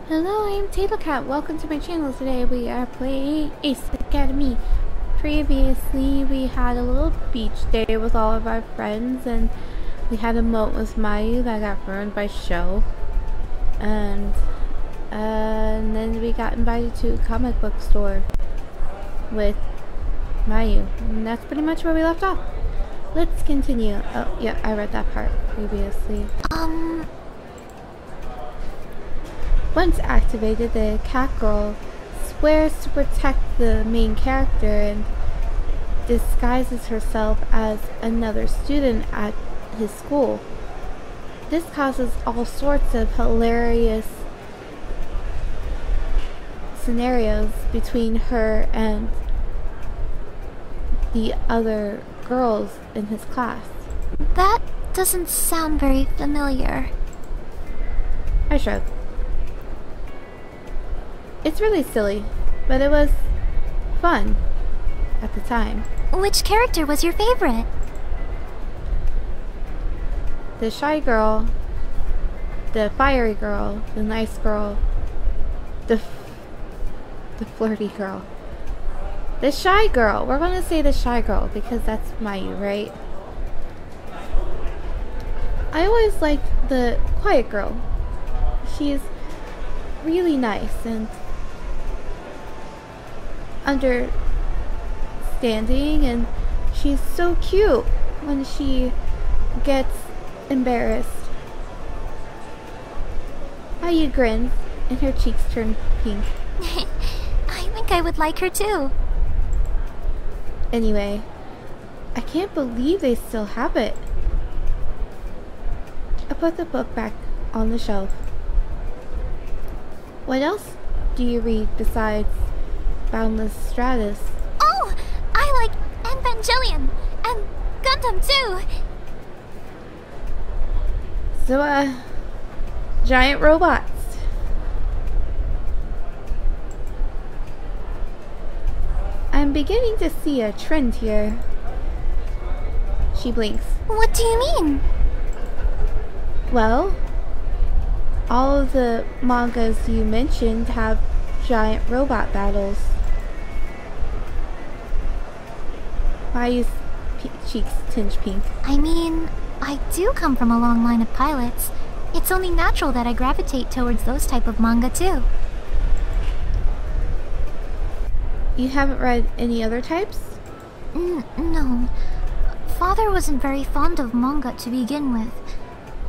Hello, I'm Tablecat. Welcome to my channel. Today we are playing Ace Academy. Previously, we had a little beach day with all of our friends, and we had a moat with Mayu that got ruined by Sho. And then we got invited to a comic book store with Mayu. And that's pretty much where we left off. Let's continue. Oh, yeah, I read that part previously. Once activated, the cat girl swears to protect the main character and disguises herself as another student at his school. This causes all sorts of hilarious scenarios between her and the other girls in his class. That doesn't sound very familiar. I shrugged. It's really silly, but it was fun at the time. Which character was your favorite? The shy girl, the fiery girl, the nice girl, the flirty girl. The shy girl. We're gonna say the shy girl because that's Mayu, right? I always liked the quiet girl. She's really nice and understanding, and she's so cute when she gets embarrassed. Mayu grins and her cheeks turn pink. I think I would like her too. Anyway, I can't believe they still have it. I put the book back on the shelf. What else do you read besides Boundless Stratus? Oh! I like Evangelion! And Gundam too! So, giant robots. I'm beginning to see a trend here. She blinks. What do you mean? Well, all of the mangas you mentioned have giant robot battles. Mayu's cheeks tinge pink. I mean, I do come from a long line of pilots. It's only natural that I gravitate towards those type of manga too. You haven't read any other types? No. Father wasn't very fond of manga to begin with.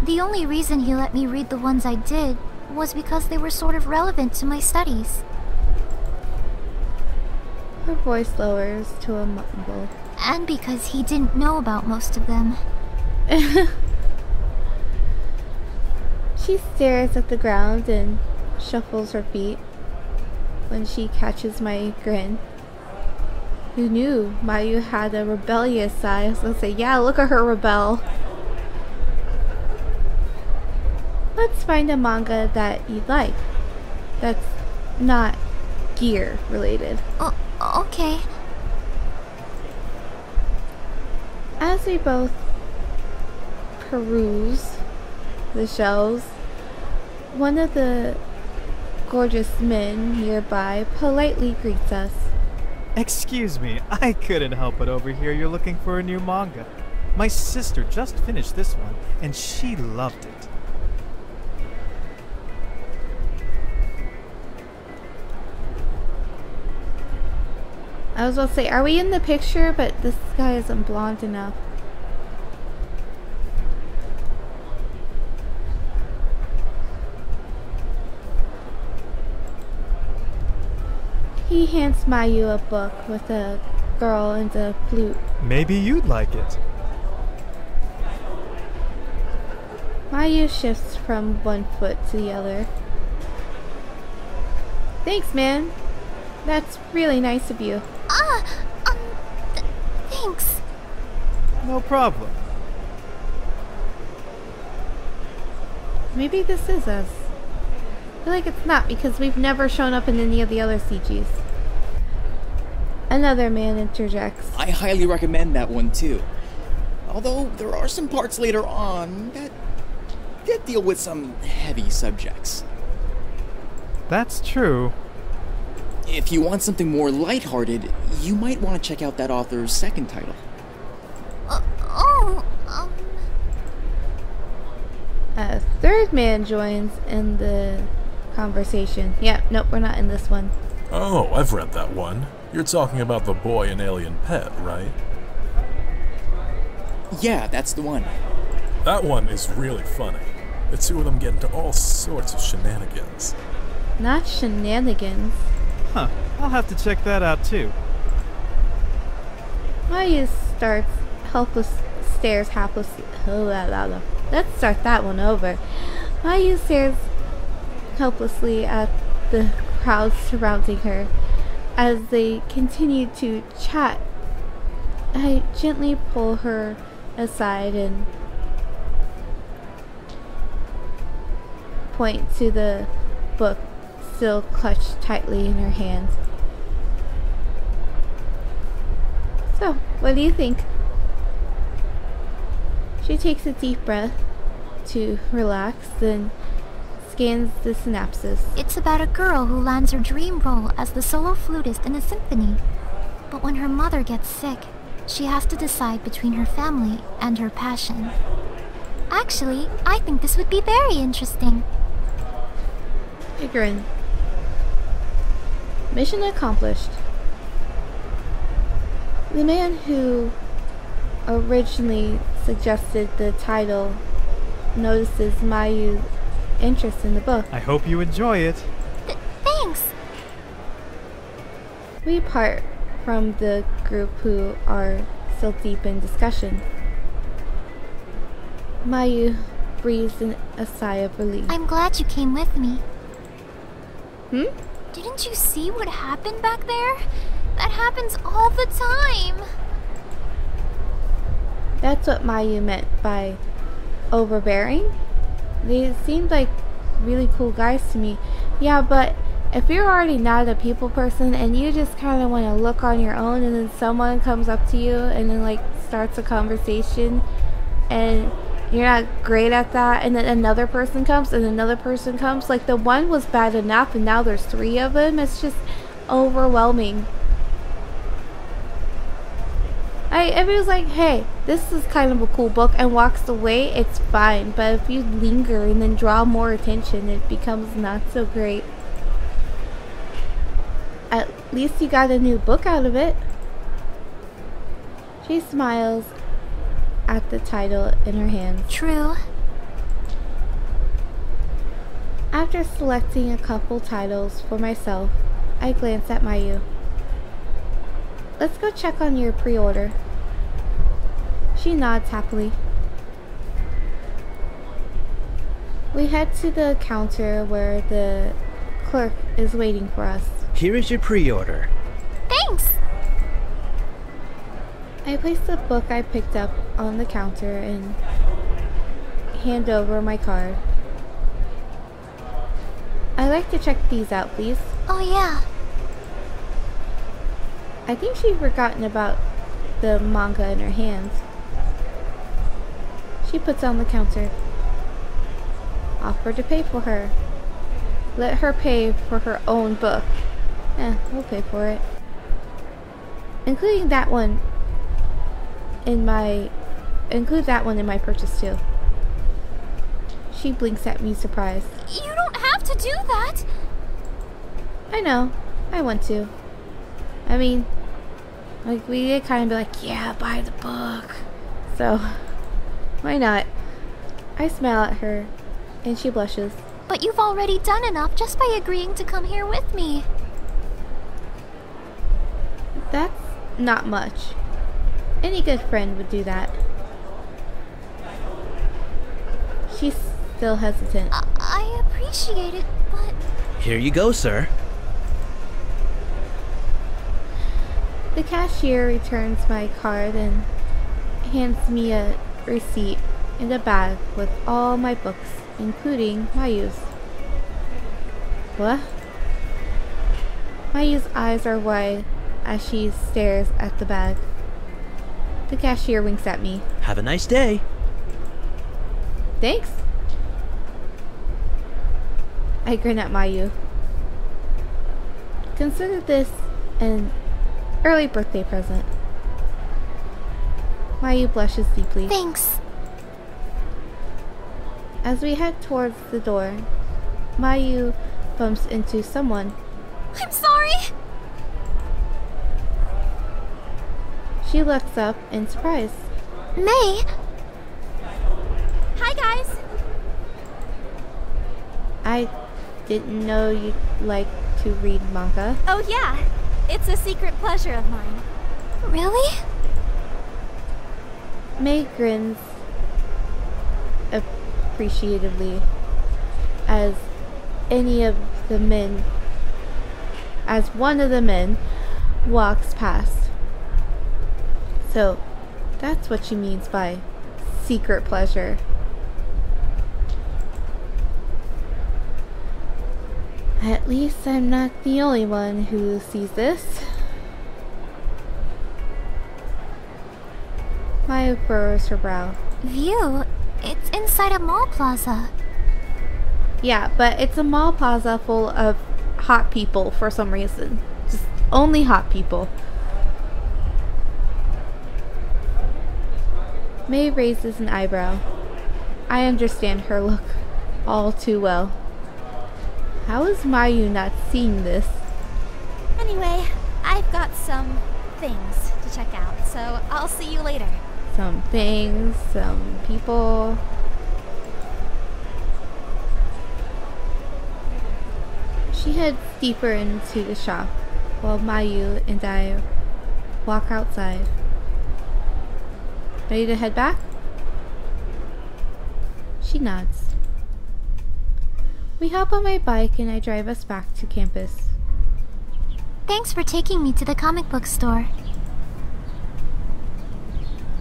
The only reason he let me read the ones I did was because they were sort of relevant to my studies. Her voice lowers to a mumble. And because he didn't know about most of them. She stares at the ground and shuffles her feet when she catches my grin. Who knew Mayu had a rebellious side? I was gonna say, yeah, look at her rebel. Let's find a manga that you like that's not gear related. Okay. As we both peruse the shelves, one of the gorgeous men nearby politely greets us. Excuse me, I couldn't help but overhear you're looking for a new manga. My sister just finished this one, and she loved it. I was about to say, are we in the picture? But this guy isn't blonde enough. He hands Mayu a book with a girl and a flute. Maybe you'd like it. Mayu shifts from one foot to the other. Thanks, man. That's really nice of you. Thanks. No problem. Maybe this is us. I feel like it's not because we've never shown up in any of the other CGs. Another man interjects. I highly recommend that one too. Although there are some parts later on that deal with some heavy subjects. That's true. If you want something more lighthearted, you might want to check out that author's second title. A third man joins in the conversation. Yeah, nope, we're not in this one. Oh, I've read that one. You're talking about The Boy and Alien Pet, right? Yeah, that's the one. That one is really funny. The two of them get into all sorts of shenanigans. Not shenanigans. Huh, I'll have to check that out too. Mayu stares helplessly. Let's start that one over. Mayu stares helplessly at the crowd surrounding her as they continue to chat. I gently pull her aside and point to the book still clutched tightly in her hand. So, what do you think? She takes a deep breath to relax, then scans the synopsis. It's about a girl who lands her dream role as the solo flutist in a symphony. But when her mother gets sick, she has to decide between her family and her passion. Actually, I think this would be very interesting. I grin. Mission accomplished. The man who originally suggested the title notices Mayu's interest in the book. I hope you enjoy it. Thanks! We part from the group who are still deep in discussion. Mayu breathes a sigh of relief. I'm glad you came with me. Didn't you see what happened back there? That happens all the time. That's what Mayu meant by overbearing. They seemed like really cool guys to me. Yeah, but if you're already not a people person and you just kind of want to look on your own, and then someone comes up to you and then like starts a conversation and you're not great at that, and then another person comes and another person comes, like the one was bad enough and now there's three of them, it's just overwhelming. If it was like, hey, this is kind of a cool book, and walks away, it's fine. But if you linger and then draw more attention, it becomes not so great. At least you got a new book out of it. She smiles at the title in her hands. True. After selecting a couple titles for myself, I glance at Mayu. Let's go check on your pre-order. She nods happily. We head to the counter where the clerk is waiting for us. Here is your pre-order. Thanks! I place the book I picked up on the counter and hand over my card. I'd like to check these out, please. Oh yeah. I think she'd forgotten about the manga in her hands. She puts on the counter. Offer to pay for her. Let her pay for her own book. We'll pay for it. Include that one in my purchase too. She blinks at me surprised. You don't have to do that! I know. I want to. I mean, like, we did kind of be like, yeah, buy the book. So, why not? I smile at her, and she blushes. But you've already done enough just by agreeing to come here with me. That's not much. Any good friend would do that. She's still hesitant. I appreciate it, but... Here you go, sir. The cashier returns my card and hands me a receipt and a bag with all my books, including Mayu's. What? Mayu's eyes are wide as she stares at the bag. The cashier winks at me. Have a nice day. Thanks. I grin at Mayu. Consider this an early birthday present. Mayu blushes deeply. Thanks. As we head towards the door, Mayu bumps into someone. I'm sorry. She looks up in surprise. May. Hi, guys. I didn't know you'd like to read manga. Oh yeah, it's a secret pleasure of mine. Really? May grins appreciatively as one of the men walks past. So that's what she means by secret pleasure. At least I'm not the only one who sees this. Maya furrows her brow. View? It's inside a mall plaza. Yeah, but it's a mall plaza full of hot people for some reason. Just only hot people. May raises an eyebrow. I understand her look all too well. How is Mayu not seeing this? Anyway, I've got some things to check out, so I'll see you later. Some things, some people. She heads deeper into the shop while Mayu and I walk outside. Ready to head back? She nods. We hop on my bike and I drive us back to campus. Thanks for taking me to the comic book store.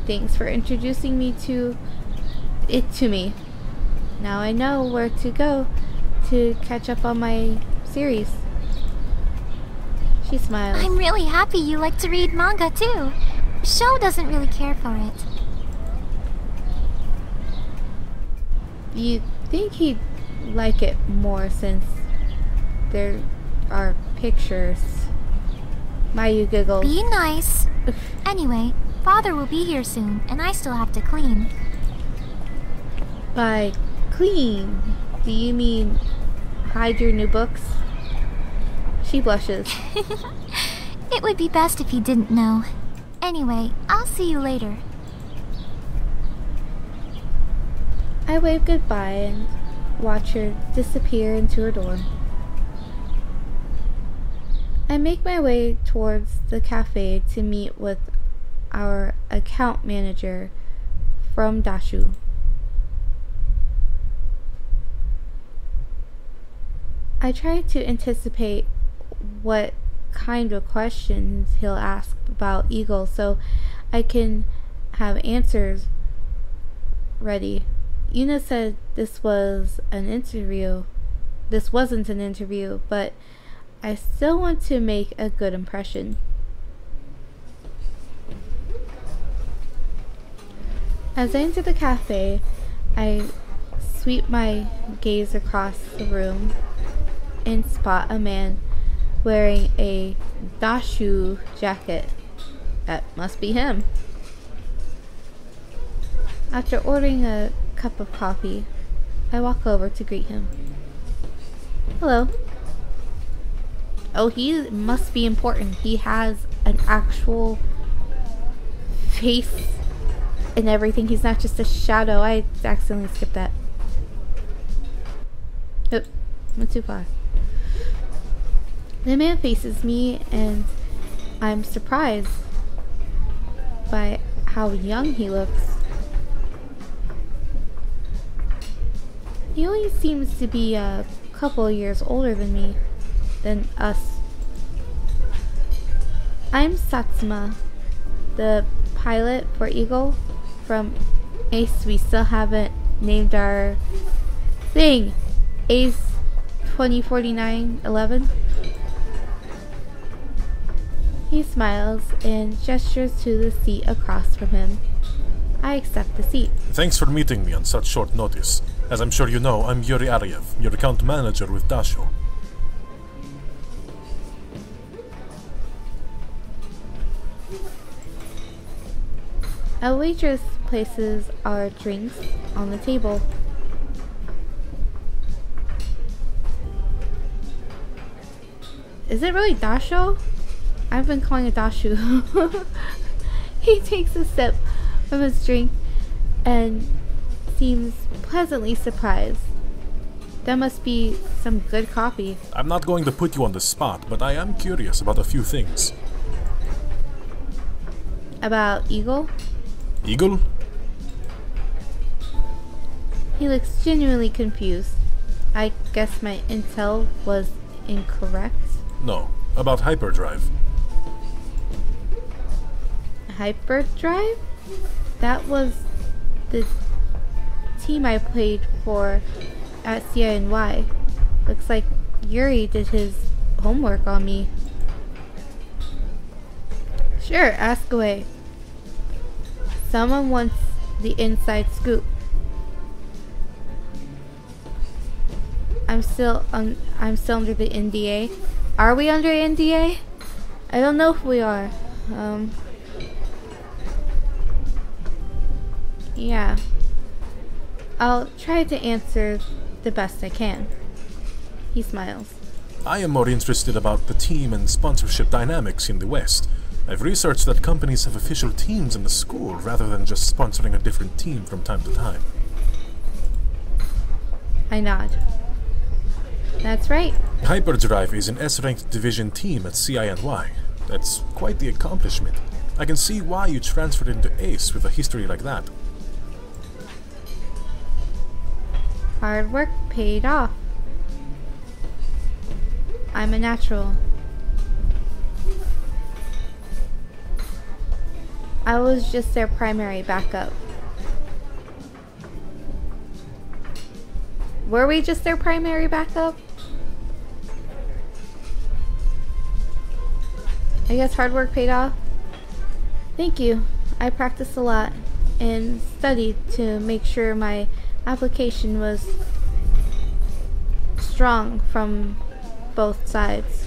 Thanks for introducing me to me. Now I know where to go to catch up on my series. She smiles. I'm really happy you like to read manga too. Sho doesn't really care for it. You'd think he'd like it more since there are pictures. Mayu giggles. Be nice. Anyway, Father will be here soon, and I still have to clean. By clean, do you mean hide your new books? She blushes. It would be best if he didn't know. Anyway, I'll see you later. I wave goodbye and watch her disappear into her dorm. I make my way towards the cafe to meet with our account manager from Dashu. I try to anticipate what kind of questions he'll ask about Eagle so I can have answers ready. Yuna said this wasn't an interview, but I still want to make a good impression. As I enter the cafe, I sweep my gaze across the room and spot a man wearing a Dashu jacket. That must be him. After ordering a cup of coffee, I walk over to greet him. Hello. Oh, he must be important. He has an actual face and everything. He's not just a shadow. I accidentally skipped that. Oh, went too far. The man faces me and I'm surprised by how young he looks. He only seems to be a couple years older than us. I'm Satsuma, the pilot for Eagle from Ace. We still haven't named our thing. Ace 2049-11. He smiles and gestures to the seat across from him. I accept the seat. Thanks for meeting me on such short notice. As I'm sure you know, I'm Yuri Ariev, your account manager with Dasho. A waitress places our drinks on the table. Is it really Dasho? I've been calling it Dashu. He takes a sip from his drink and seems pleasantly surprised. That must be some good coffee. I'm not going to put you on the spot, but I am curious about a few things. About Eagle? Eagle? He looks genuinely confused. I guess my intel was incorrect. No, about hyperdrive. Hyperdrive? That was the team I played for at CINY. Looks like Yuri did his homework on me. Sure, ask away. Someone wants the inside scoop. I'm still under the NDA. Are we under NDA? I don't know if we are. Yeah. I'll try to answer the best I can. He smiles. I am more interested about the team and sponsorship dynamics in the West. I've researched that companies have official teams in the school rather than just sponsoring a different team from time to time. I nod. That's right. Hyperdrive is an S-ranked division team at CINY. That's quite the accomplishment. I can see why you transferred into ACE with a history like that. Hard work paid off. I'm a natural. I was just their primary backup. Were we just their primary backup? I guess hard work paid off. Thank you. I practiced a lot and studied to make sure my application was strong from both sides.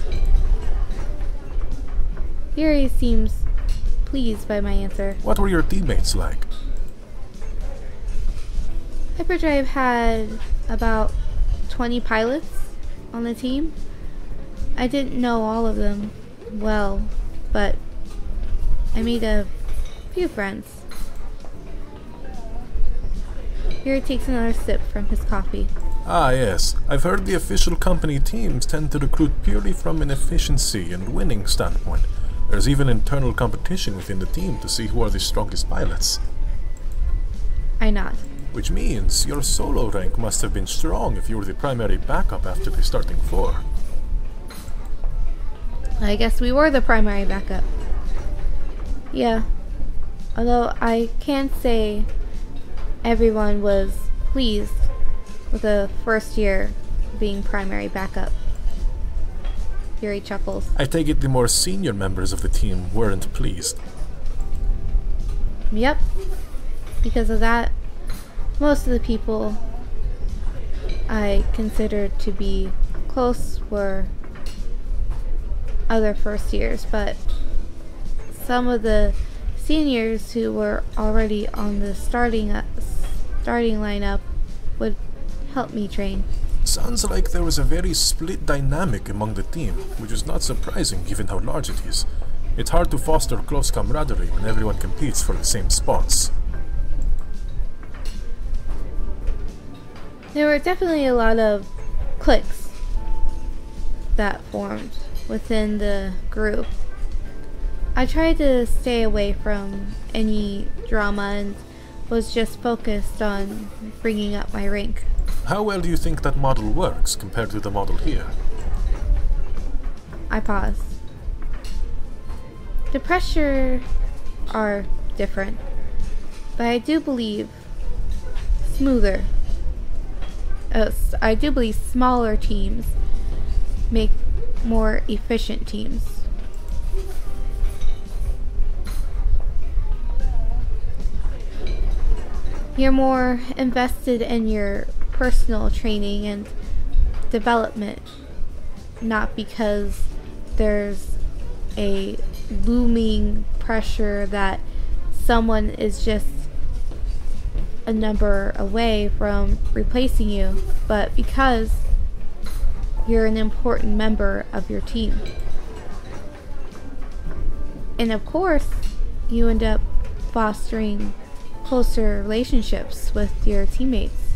Yuri seems pleased by my answer. What were your teammates like? Hyperdrive had about 20 pilots on the team. I didn't know all of them well, but I made a few friends. Yuri takes another sip from his coffee. Ah, yes. I've heard the official company teams tend to recruit purely from an efficiency and winning standpoint. There's even internal competition within the team to see who are the strongest pilots. I nod. Which means your solo rank must have been strong if you were the primary backup after the starting four. I guess we were the primary backup. Yeah. Although I can't say everyone was pleased with the first year being primary backup. Yuri chuckles. I take it the more senior members of the team weren't pleased. Yep. Because of that, most of the people I considered to be close were other first years, but some of the seniors who were already on the starting lineup would help me train. Sounds like there was a very split dynamic among the team, which is not surprising given how large it is. It's hard to foster close camaraderie when everyone competes for the same spots. There were definitely a lot of cliques that formed within the group. I tried to stay away from any drama and was just focused on bringing up my rank. How well do you think that model works compared to the model here? I pause. The pressure are different, but I do believe smaller teams make more efficient teams. You're more invested in your personal training and development, not because there's a looming pressure that someone is just a number away from replacing you, but because you're an important member of your team. And of course, you end up fostering closer relationships with your teammates.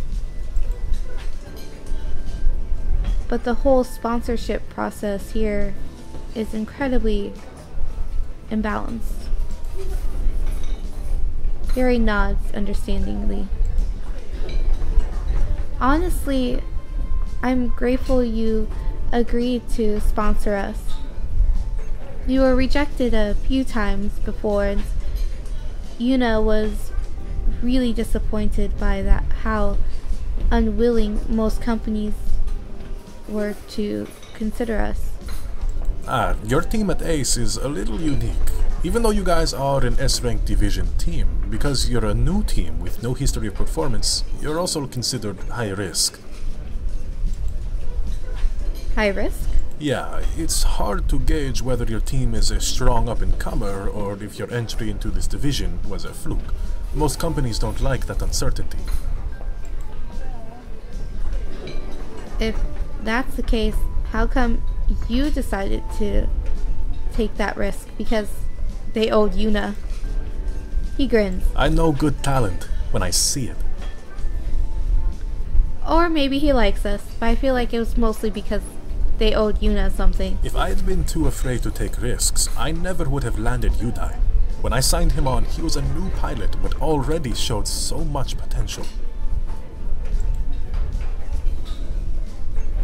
But the whole sponsorship process here is incredibly imbalanced. Gary nods understandingly. Honestly, I'm grateful you agreed to sponsor us. You were rejected a few times before, and Yuna was really disappointed by that, how unwilling most companies were to consider us. Your team at Ace is a little unique. Even though you guys are an S-rank division team, because you're a new team with no history of performance, you're also considered high risk. High risk? Yeah, it's hard to gauge whether your team is a strong up-and-comer or if your entry into this division was a fluke. Most companies don't like that uncertainty. If that's the case, how come you decided to take that risk? Because they owed Yuna. He grins. I know good talent when I see it. Or maybe he likes us, but I feel like it was mostly because they owed Yuna something. If I had been too afraid to take risks, I never would have landed Yudai. When I signed him on, he was a new pilot but already showed so much potential.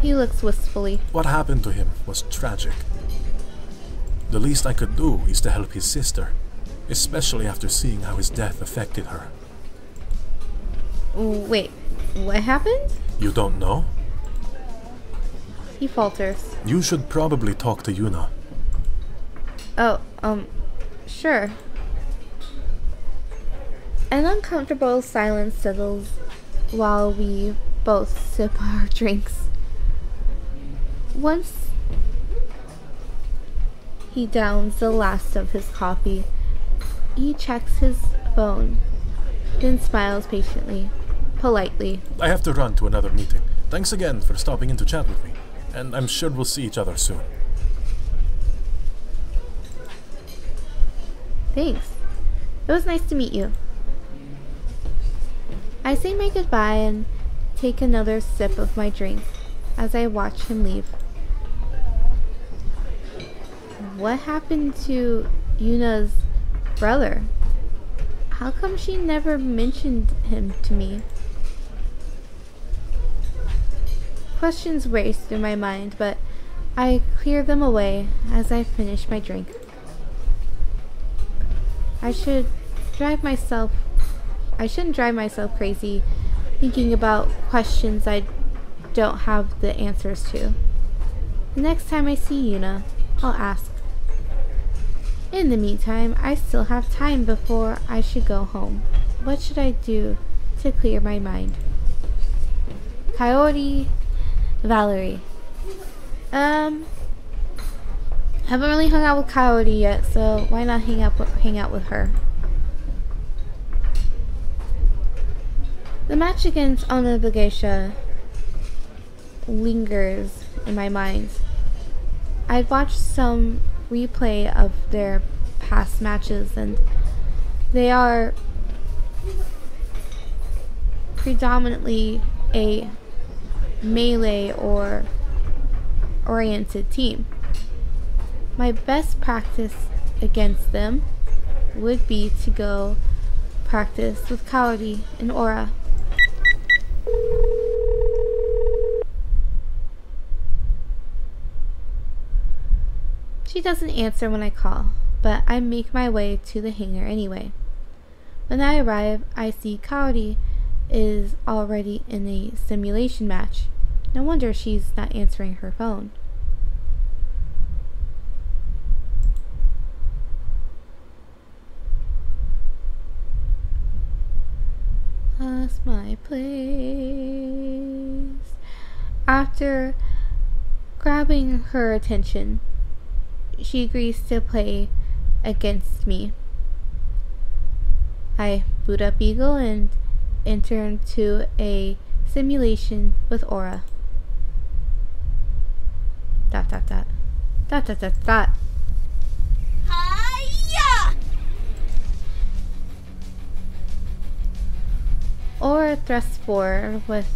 He looks wistfully. What happened to him was tragic. The least I could do is to help his sister, especially after seeing how his death affected her. Wait, what happened? You don't know? He falters. You should probably talk to Yuna. Oh, sure. An uncomfortable silence settles while we both sip our drinks. Once he downs the last of his coffee, he checks his phone, then smiles patiently, politely. I have to run to another meeting. Thanks again for stopping in to chat with me, and I'm sure we'll see each other soon. Thanks. It was nice to meet you. I say my goodbye and take another sip of my drink as I watch him leave. What happened to Yuna's brother? How come she never mentioned him to me? Questions race through my mind, but I clear them away as I finish my drink. I shouldn't drive myself crazy thinking about questions I don't have the answers to. The next time I see Yuna, I'll ask. In the meantime, I still have time before I should go home. What should I do to clear my mind? Coyote, Valerie. Haven't really hung out with Coyote yet, so why not hang out with her? The match against Onabagesha lingers in my mind. I'd watched some replay of their past matches, and they are predominantly a melee or oriented team. My best practice against them would be to go practice with Coyote and Aura. She doesn't answer when I call, but I make my way to the hangar anyway. When I arrive, I see Coyote is already in a simulation match. No wonder she's not answering her phone. Lost my place. After grabbing her attention, she agrees to play against me. I boot up Eagle and enter into a simulation with Aura. Dot dot dot. Dot dot dot dot. Hiya! Aura thrusts forward with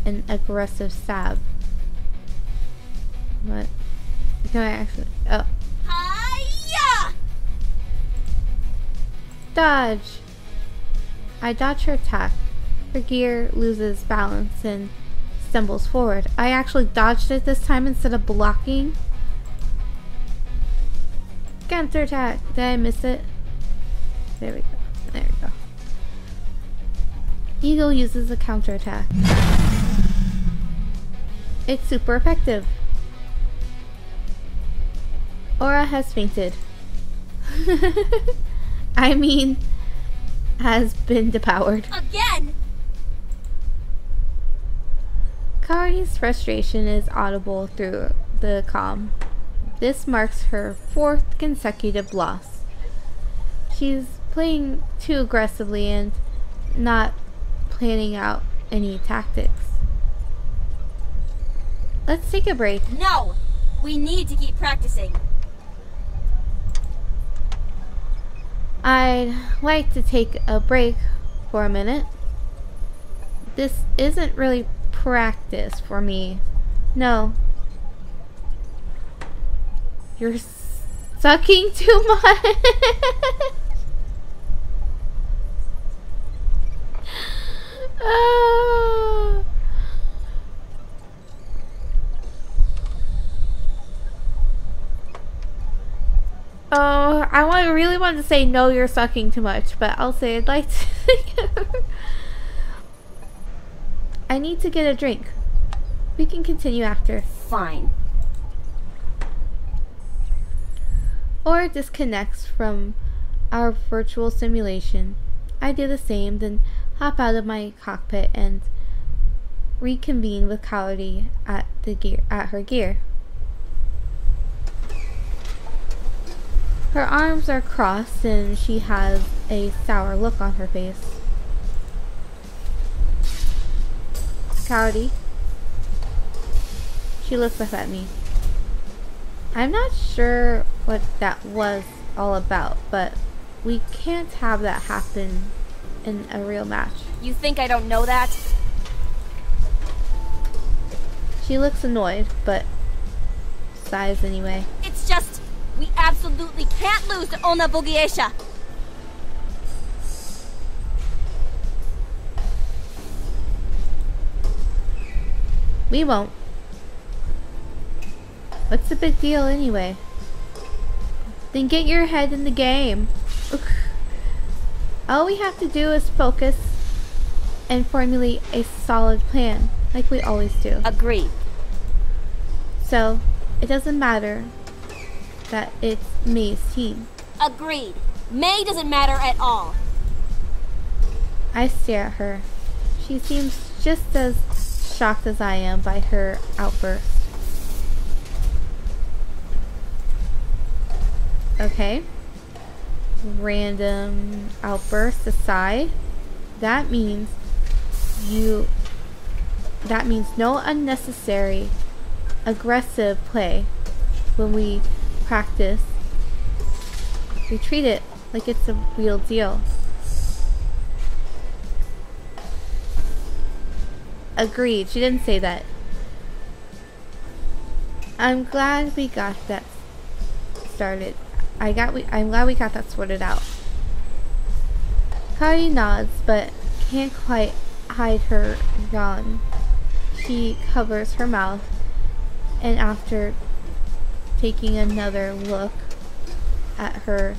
an aggressive stab. What? Can I actually? Oh. Hiya! Dodge! I dodge her attack. Her gear loses balance and stumbles forward. I actually dodged it this time instead of blocking. Counter attack! Did I miss it? There we go. There we go. Eagle uses a counter attack. It's super effective. Aura has fainted. I mean, has been devoured. Again! Kari's frustration is audible through the comm. This marks her 4th consecutive loss. She's playing too aggressively and not planning out any tactics. Let's take a break. No! We need to keep practicing. I'd like to take a break for a minute. This isn't really practice for me. No. You're sucking too much. Oh. Oh, really want to say no, you're sucking too much, but I'll say I'd like to. I need to get a drink. We can continue after. Fine. Or disconnects from our virtual simulation. I do the same, then hop out of my cockpit and reconvene with Kaori at her gear. Her arms are crossed and she has a sour look on her face. Kaori. She looks up at me. I'm not sure what that was all about, but we can't have that happen in a real match. You think I don't know that? She looks annoyed, but sighs anyway. It's just, we absolutely can't lose to Ona Bugiesha. We won't. What's the big deal anyway? Then get your head in the game. All we have to do is focus and formulate a solid plan, like we always do. Agreed. So, it doesn't matter that it's May's team. Agreed. May doesn't matter at all. I stare at her. She seems just as shocked as I am by her outburst. Okay. Random outburst aside, that means no unnecessary aggressive play when we practice. We treat it like it's a real deal. Agreed. She didn't say that. I'm glad we got that started. I'm glad we got that sorted out. Kaori nods, but can't quite hide her yawn. She covers her mouth, and after taking another look at her,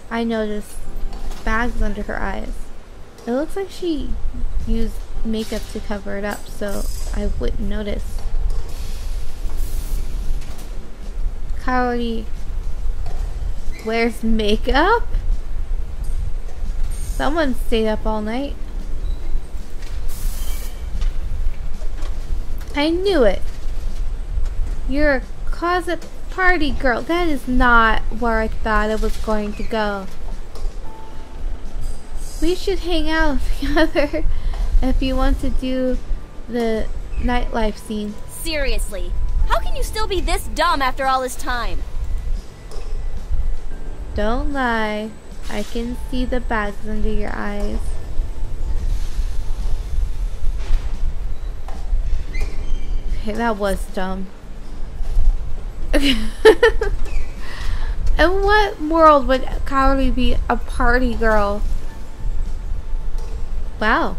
I notice bags under her eyes. It looks like she used makeup to cover it up, so I wouldn't notice. Kaori wears makeup? Someone stayed up all night. I knew it. You're a closet party girl. That is not where I thought it was going to go. We should hang out together if you want to do the nightlife scene. Seriously, how can you still be this dumb after all this time? Don't lie. I can see the bags under your eyes. Okay, that was dumb. In what world would Kaori be a party girl? Wow.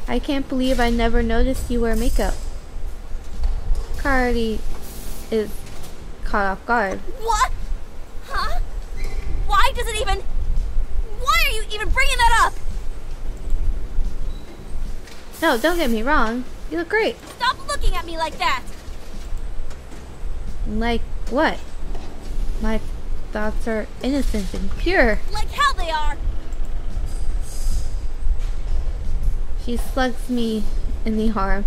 I can't believe I never noticed you wear makeup. Kaori is caught off guard. What? Huh? Why does it even... Why are you even bringing that up? No, don't get me wrong. You look great. Stop looking at me like that! Like what? My thoughts are innocent and pure. Like hell they are! She slugs me in the arm,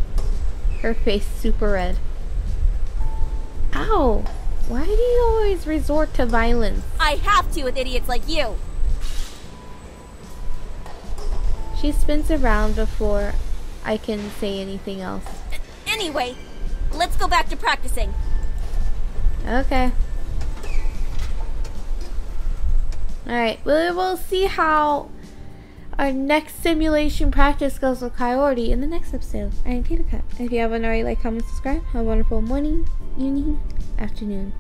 her face super red. Ow! Why do you always resort to violence? I have to with idiots like you! She spins around before I can say anything else. Anyway, let's go back to practicing. Okay. Alright, we'll see how our next simulation practice goes with Kaori in the next episode. Alright, Peter Cut. If you haven't already, like, comment, subscribe. Have a wonderful morning, evening, afternoon.